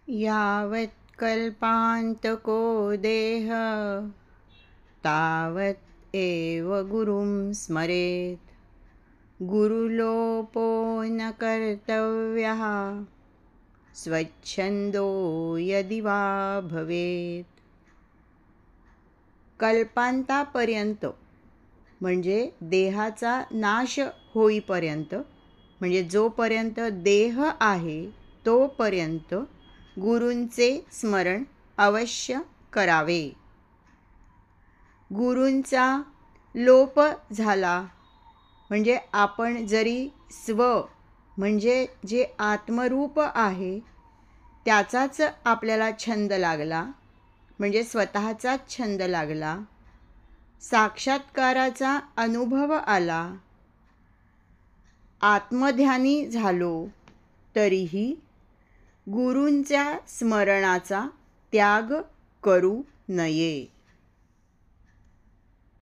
यावत् कल्पान्तको देह तावत् एव गुरुं स्मरेत्। गुरुलोपो न कर्तव्यः स्वच्छंदो यदि वा भवेत्। कल्पांतापर्यंत म्हणजे देहाचा नाश होईपर्यंत, म्हणजे जोपर्यंत देह आहे तोपर्यंत गुरूंचे स्मरण अवश्य करावे। गुरूंचा लोप झाला म्हणजे आपण जरी स्व म्हणजे जे आत्मरूप आहे त्याचाच आपल्याला छंद लागला, म्हणजे स्वतःचाच छंद लागला, साक्षात्काराचा अनुभव आला, आत्मध्यानी झालो, तरीही गुरूंच्या स्मरणाचा त्याग करू नये।